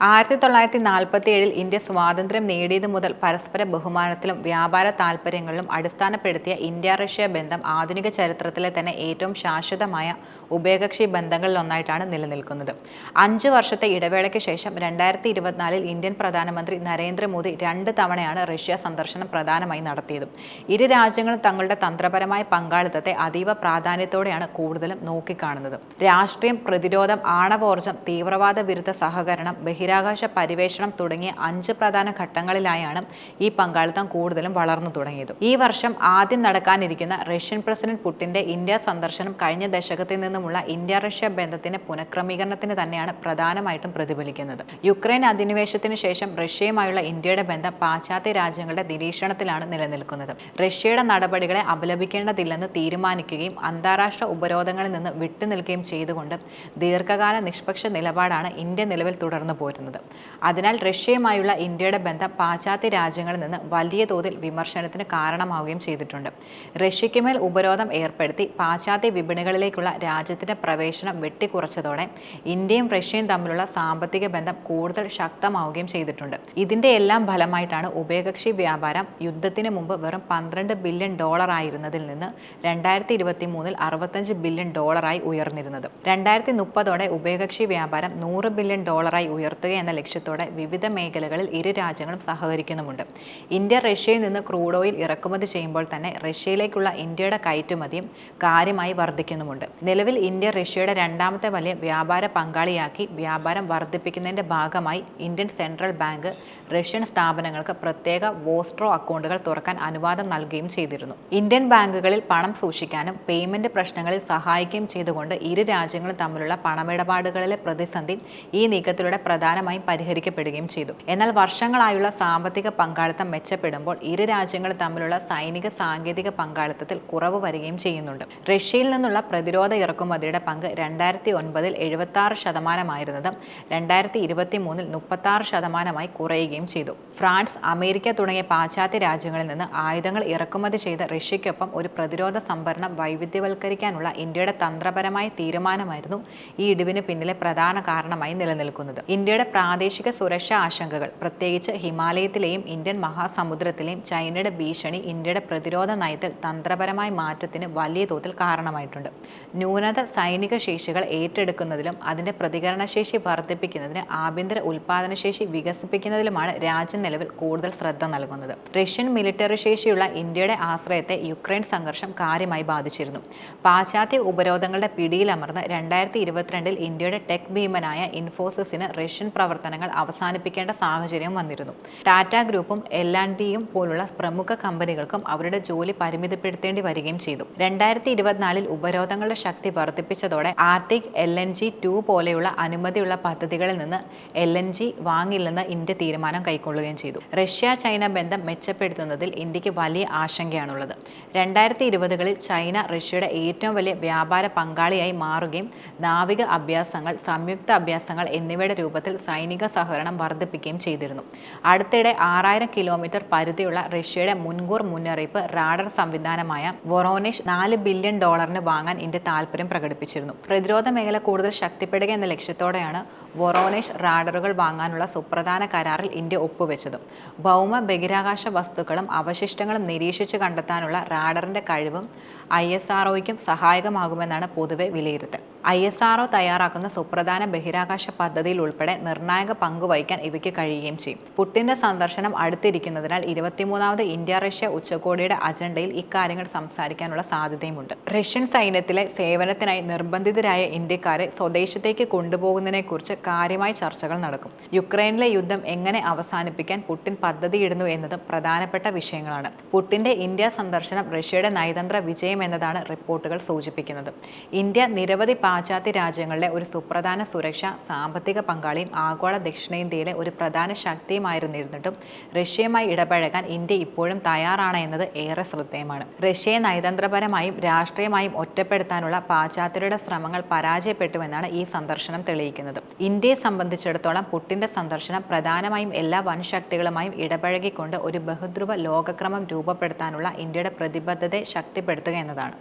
1947 India സ്വാതന്ത്ര്യം നേടിയതു മുതൽ പരസ്പര ബഹുമാനത്തിലും വ്യാപാര താൽപ്പര്യങ്ങളിലും അടിസ്ഥാനപ്പെടുത്തിയ ഇന്ത്യ-റഷ്യ ബന്ധം ആധുനിക ചരിത്രത്തിലെ തന്നെ ഏറ്റവും ശാശ്വതമായ ഉഭയകക്ഷി ബന്ധങ്ങളിലൊന്നായിട്ടാണ് നിലനിൽക്കുന്നത്. 5 വർഷത്തെ ഇടവേളയ്ക്ക് ശേഷം 2024 ഇന്ത്യൻ പ്രധാനമന്ത്രി നരേന്ദ്രമോദി 2 തവണയാണ് റഷ്യ സന്ദർശനം പ്രധാനമായി നടത്തിയത്. ഇരു രാജ്യങ്ങളും തങ്ങളുടെ തന്ത്രപരമായ പങ്കാളിത്തത്തെ അതീവ പ്രാധാന്യത്തോടെയാണ് കൂടുതലും നോക്കിക്കാണുന്നത്. രാഷ്ട്രീയം, പ്രതിരോധം, ആണവോർജ്ജം, തീവ്രവാദ വിരുദ്ധ സഹകരണം, ബഹിരാകാശ പരിവേഷണം തുടങ്ങിയ 5 പ്രധാന ഘട്ടങ്ങളിലായാണ് ഈ പങ്കാളിത്തം കൂടുതലും വളർന്നു തുടങ്ങിയത്. ഈ വർഷം ആദ്യം നടക്കാനിരിക്കുന്ന റഷ്യൻ പ്രസിഡന്റ് പുടിന്റെ ഇന്ത്യ സന്ദർശനം കഴിഞ്ഞ ദശകത്തിൽ നിന്നുമുള്ള ഇന്ത്യ-റഷ്യ ബന്ധത്തിന്റെ പുനഃക്രമീകരണത്തിന് തന്നെയാണ് പ്രധാനമായിട്ടും പ്രതിഫലിക്കുന്നത്. യുക്രൈൻ അധിനിവേശത്തിന് ശേഷം റഷ്യയുമായുള്ള ഇന്ത്യയുടെ ബന്ധം പാശ്ചാത്യ രാജ്യങ്ങളുടെ നിരീക്ഷണത്തിലാണ് നിലനിൽക്കുന്നത്. റഷ്യയുടെ നടപടികളെ അപലപിക്കേണ്ടതില്ലെന്ന് തീരുമാനിക്കുകയും അന്താരാഷ്ട്ര ഉപരോധങ്ങളിൽ നിന്ന് വിട്ടുനിൽക്കുകയും ചെയ്തുകൊണ്ട് ദീർഘകാല നിഷ്പക്ഷ നിലപാടാണ് ഇന്ത്യ നിലവിൽ തുടർന്നു പോരുന്നത്. അതിനാൽ റഷ്യയുമായുള്ള ഇന്ത്യയുടെ ബന്ധം പാശ്ചാത്യ രാജ്യങ്ങളിൽ നിന്ന് വലിയ തോതിൽ വിമർശനത്തിന് കാരണമാവുകയും ചെയ്തിട്ടുണ്ട്. റഷ്യയ്ക്ക് മേൽ ഉപരോധം ഏർപ്പെടുത്തി പാശ്ചാത്യ വിപണികളിലേക്കുള്ള രാജ്യത്തിന്റെ പ്രവേശനം വെട്ടിക്കുറച്ചതോടെ ഇന്ത്യയും റഷ്യയും തമ്മിലുള്ള സാമ്പത്തിക ബന്ധം കൂടുതൽ ശക്തമാവുകയും ചെയ്തിട്ടുണ്ട്. ഇതിന്റെ എല്ലാം ഫലമായിട്ടാണ് ഉഭയകക്ഷി വ്യാപാരം യുദ്ധത്തിന് മുമ്പ് വെറും $12 ബില്യൺ ആയിരുന്നതിൽ നിന്ന് 2023 $65 ബില്യൺ ഉയർന്നിരുന്നത്. 2030 ഉഭയകക്ഷി വ്യാപാരം $100 ബില്യൺ ഉയർത്തുക എന്ന ലക്ഷ്യത്തോടെ വിവിധ മേഖലകളിൽ ഇരു രാജ്യങ്ങളും സഹകരിക്കുന്നുമുണ്ട്. ഇന്ത്യ റഷ്യയിൽ നിന്ന് ക്രൂഡ് ഓയിൽ ഇറക്കുമതി ചെയ്യുമ്പോൾ തന്നെ റഷ്യയിലേക്കുള്ള ഇന്ത്യയുടെ കയറ്റുമതിയും കാര്യമായി വർദ്ധിക്കുന്നുമുണ്ട്. നിലവിൽ ഇന്ത്യ റഷ്യയുടെ രണ്ടാമത്തെ വലിയ വ്യാപാര പങ്കാളിയാക്കി വ്യാപാരം വർദ്ധിപ്പിക്കുന്നതിന്റെ ഭാഗമായി ഇന്ത്യൻ സെൻട്രൽ ബാങ്ക് റഷ്യൻ സ്ഥാപനങ്ങൾക്ക് പ്രത്യേക വോസ്ട്രോ അക്കൗണ്ടുകൾ തുറക്കാൻ അനുവാദം നൽകുകയും ചെയ്തിരുന്നു. ഇന്ത്യൻ ബാങ്കുകളിൽ പണം സൂക്ഷിക്കാനും പേയ്മെന്റ് പ്രശ്നങ്ങളിൽ സഹായിക്കുകയും ചെയ്തുകൊണ്ട് ഇരു രാജ്യങ്ങളും തമ്മിലുള്ള പണമിടപാടുകളിലെ പ്രതിസന്ധി ഈ നീക്കത്തിലൂടെ പ്രധാനമായും പരിഹരിക്കപ്പെടുകയും ചെയ്തു. എന്നാൽ വർഷങ്ങളായുള്ള സാമ്പത്തിക പങ്കാളിത്തം മെച്ചപ്പെടുമ്പോൾ ഇരു രാജ്യങ്ങളും തമ്മിലുള്ള സൈനിക സാങ്കേതിക പങ്കാളിത്തത്തിൽ കുറവ് വരികയും ചെയ്യുന്നുണ്ട്. റഷ്യയിൽ നിന്നുള്ള പ്രതിരോധ ഇറക്കുമതിയുടെ പങ്ക് 2009 76% 2023 36% കുറയുകയും ചെയ്തു. ഫ്രാൻസ്, അമേരിക്ക തുടങ്ങിയ പാശ്ചാത്യ രാജ്യങ്ങളിൽ നിന്ന് ആയുധങ്ങൾ ഇറക്കുമതി ചെയ്ത റഷ്യയ്ക്കൊപ്പം ഒരു പ്രതിരോധ സംഭരണം വൈവിധ്യവൽക്കരിക്കാനുള്ള ഇന്ത്യയുടെ തന്ത്രപരമായ തീരുമാനമായിരുന്നു ഈ ഇടിവിന് പിന്നിലെ പ്രധാന കാരണമായി നിലനിൽക്കുന്നത്. ഇന്ത്യയുടെ പ്രാദേശിക സുരക്ഷാ ആശങ്കകൾ, പ്രത്യേകിച്ച് ഹിമാലയത്തിലെയും ഇന്ത്യൻ മഹാസമുദ്രത്തിലെയും ചൈനയുടെ ഭീഷണി ഇന്ത്യയുടെ പ്രതിരോധ നയത്തിൽ തന്ത്രപരമായ മാറ്റത്തിന് വലിയ തോതിൽ കാരണമായിട്ടുണ്ട്. ന്യൂനത സൈനിക ശേഷികൾ ഏറ്റെടുക്കുന്നതിലും അതിന്റെ പ്രതികരണശേഷി വർദ്ധിപ്പിക്കുന്നതിന് ആഭ്യന്തര ഉൽപാദനശേഷി വികസിപ്പിക്കുന്നതിലുമാണ് രാജ്യം നിലവിൽ കൂടുതൽ ശ്രദ്ധ നൽകുന്നത്. റഷ്യൻ മിലിറ്ററി ശേഷിയുള്ള ഇന്ത്യയുടെ ആശ്രയത്തെ യുക്രൈൻ സംഘർഷം കാര്യമായി ബാധിച്ചിരുന്നു. പാശ്ചാത്യ ഉപരോധങ്ങളുടെ പിടിയിലമർന്ന് 2022 ഇന്ത്യയുടെ ടെക് ഭീമനായ ഇൻഫോസിസിന് റഷ്യൻ പ്രവർത്തനങ്ങൾ അവസാനിപ്പിക്കേണ്ട സാഹചര്യം വന്നിരുന്നു. ടാറ്റ ഗ്രൂപ്പും L&Tയും പോലുള്ള പ്രമുഖ കമ്പനികൾക്കും അവരുടെ ജോലി പരിമിതപ്പെടുത്തേണ്ടി വരികയും ചെയ്തു. 2024 ഉപരോധങ്ങളുടെ ശക്തി വർദ്ധിപ്പിച്ചതോടെ ആർട്ടിക് LNG-2 പോലെയുള്ള അനുമതിയുള്ള പദ്ധതികളിൽ നിന്ന് LNG വാങ്ങില്ലെന്ന് ഇന്ത്യ തീരുമാനം കൈക്കൊള്ളുകയും ചെയ്തു. റഷ്യ-ചൈന ബന്ധം മെച്ചപ്പെടുത്തുന്നതിൽ ഇന്ത്യക്ക് വലിയ ആശങ്കയാണുള്ളത്. 2020കളിൽ ചൈന റഷ്യയുടെ ഏറ്റവും വലിയ വ്യാപാര പങ്കാളിയായി മാറുകയും നാവിക അഭ്യാസങ്ങൾ, സംയുക്ത അഭ്യാസങ്ങൾ എന്നിവയുടെ രൂപത്തിൽ സൈനിക സഹകരണം വർദ്ധിപ്പിക്കുകയും ചെയ്തിരുന്നു. അടുത്തിടെ 6000 കിലോമീറ്റർ പരിധിയുള്ള റഷ്യയുടെ മുൻകൂർ മുന്നറിയിപ്പ് റാഡർ സംവിധാനമായ വൊറോനെഷ് $4 ബില്യൺ വാങ്ങാൻ ഇന്ത്യ താൽപര്യം പ്രകടിപ്പിച്ചിരുന്നു. പ്രതിരോധ മേഖല കൂടുതൽ ശക്തിപ്പെടുക എന്ന ലക്ഷ്യത്തോടെയാണ് വൊറോനെഷ് റാഡറുകൾ വാങ്ങാനുള്ള സുപ്രധാന കരാറിൽ ഇന്ത്യ ഒപ്പുവെച്ചത്. ഭൗമ ബഹിരാകാശ വസ്തുക്കളും അവശിഷ്ടങ്ങളും നിരീക്ഷിച്ചു കണ്ടെത്താനുള്ള റാഡറിന്റെ കഴിവും ISROയ്ക്കും സഹായകമാകുമെന്നാണ് പൊതുവെ വിലയിരുത്തൽ. ISRO തയ്യാറാക്കുന്ന സുപ്രധാന ബഹിരാകാശ പദ്ധതിയിൽ ഉൾപ്പെടെ നിർണായക പങ്കുവഹിക്കാൻ ഇവയ്ക്ക് കഴിയുകയും ചെയ്യും. പുടിന്റെ സന്ദർശനം അടുത്തിരിക്കുന്നതിനാൽ 23ാമത് ഇന്ത്യ-റഷ്യ ഉച്ചകോടിയുടെ അജണ്ടയിൽ ഇക്കാര്യങ്ങൾ സംസാരിക്കാനുള്ള സാധ്യതയുമുണ്ട്. റഷ്യൻ സൈന്യത്തിലെ സേവനത്തിനായി നിർബന്ധിതരായ ഇന്ത്യക്കാരെ സ്വദേശത്തേക്ക് കൊണ്ടുപോകുന്നതിനെക്കുറിച്ച് കാര്യമായ ചർച്ചകൾ നടക്കും. യുക്രൈനിലെ യുദ്ധം എങ്ങനെ അവസാനിപ്പിക്കാൻ പുടിൻ പദ്ധതിയിടുന്നു എന്നതും പ്രധാനപ്പെട്ട വിഷയങ്ങളാണ്. പുടിന്റെ ഇന്ത്യ സന്ദർശനം റഷ്യയുടെ നയതന്ത്ര വിജയം എന്നതാണ് റിപ്പോർട്ടുകൾ സൂചിപ്പിക്കുന്നത്. ഇന്ത്യ നിരവധി പാശ്ചാത്യ രാജ്യങ്ങളിലെ ഒരു സുപ്രധാന സുരക്ഷാ, സാമ്പത്തിക പങ്കാളിയും ആഗോള ദക്ഷിണേന്ത്യയിലെ ഒരു പ്രധാന ശക്തിയുമായിരുന്നിട്ടും റഷ്യയുമായി ഇടപഴകാൻ ഇന്ത്യ ഇപ്പോഴും തയ്യാറാണ് എന്നത് ഏറെ ശ്രദ്ധേയമാണ്. റഷ്യയെ നയതന്ത്രപരമായും രാഷ്ട്രീയമായും ഒറ്റപ്പെടുത്താനുള്ള പാശ്ചാത്യരുടെ ശ്രമങ്ങൾ പരാജയപ്പെട്ടുവെന്നാണ് ഈ സന്ദർശനം തെളിയിക്കുന്നത്. ഇന്ത്യയെ സംബന്ധിച്ചിടത്തോളം പുടിന്റെ സന്ദർശനം പ്രധാനമായും എല്ലാ വൻശക്തികളുമായും ഇടപഴകിക്കൊണ്ട് ഒരു ബഹുധ്രുവ ലോകക്രമം രൂപപ്പെടുത്താനുള്ള ഇന്ത്യയുടെ പ്രതിബദ്ധതയെ ശക്തിപ്പെടുത്തുക എന്നതാണ്.